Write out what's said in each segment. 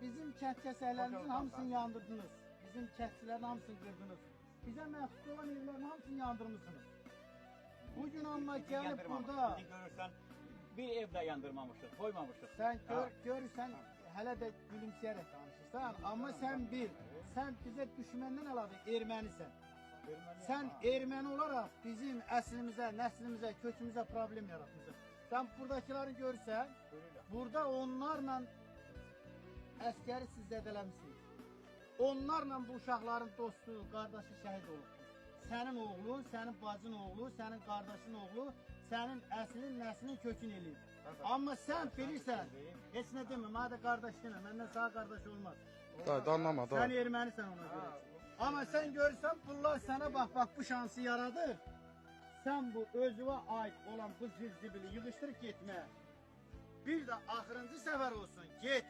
bizim kent kəsərlərimizin hamısını yandırdınız. Bizim kətçilərin hamısını qırdınız. Bizə məxsus olan evlərin hamısını yandırmışsınız. Bugün amma gəlib burada... Görürsən, bir evdə yandırmamışıq, koymamışıq. Sən görürsən, hələ də gülümsəyərək danışırsan. Amma sən bil, sən bizə düşməndən əlavə ermənisən. Sən erməni olaraq bizim əslimizə, nəslimizə, kökümüzə problem yaratmışsın. Sən buradakiləri görürsən, burada onlarla əskəri siz zədələmişsiniz. Onlarla bu uşaqların dostu, qardaşı şəhid olub. Sənin oğlun, sənin bacın oğlu, sənin qardaşın oğlu, sənin əslin, nəslin kökün eləyib. Amma sən bilirsən, heç nə demə, mənə də qardaş demə, məndən sağ qardaş olmaz. Anlama, sən ermənisən ona görə. Amma sən görürsən, bunlar sənə bax bu şansı yaradır. Sən bu özüvə aid olan bu zibili yığışdırıb getmə. Bir də axırıncı səfər olsun, get,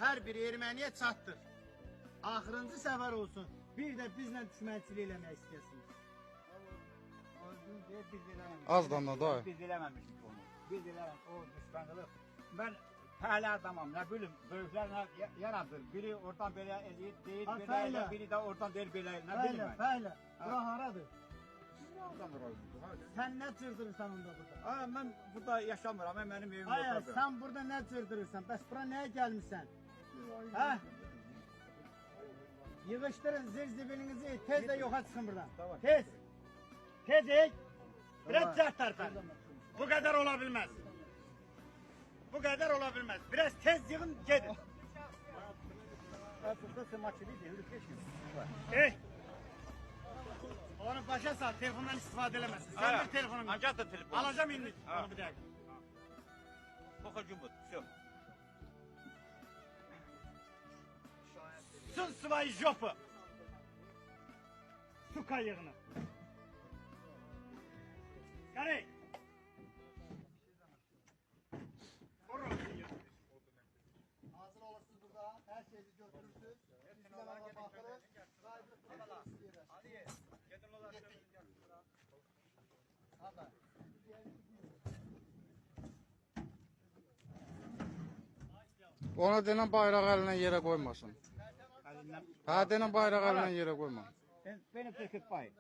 hər bir erməniyə çatdır. Axırıncı səfər olsun, bir də bizlə düşmənçilik eləmək istəyəsiniz. Az danla da. Biz eləməmişik onu. Biz eləməmişik, o düşmənçilik. Mən fəali adamam, nə bilim, böyüklər yaradır. Biri oradan belə eləyir, deyir belə elə, biri də oradan deyir belə elə, nə bilim mən. Fələ, bura haradır? Sən nə cırdırırsan onda burada? Mən burada yaşamıram, mənim evim otadır. Sən burada nə cırdırırsan? Bəs bura nəyə gəlmişsən? Hə? Yığışdırın zirzibilinizi, tez də yoxa çıxın buradan. Tez! Tez ey! Biraz cəhd tərpən. Bu qədər ola bilməz. Bu qədər ola bilməz. Biraz tez yığın, gedin. Ey! Onu başa sal, telefondan istifadə eləməsin. Sən bir telefonum. Ancaq da telefon. Alacağım indi. Onu bir dəqiqə. Boxacım bu, все. Сын свои жопы! Сука yığını. Gələk! Hazır olursunuz burada, hər şeyi götürürsünüz. Bizlərə baxırız. Hadi, gedin olar. Hadi. Ona denən bayraq əlinə yerə qoymasın. Hə, denən bayraq əlinə yerə qoyma. Beni çəkib bayır.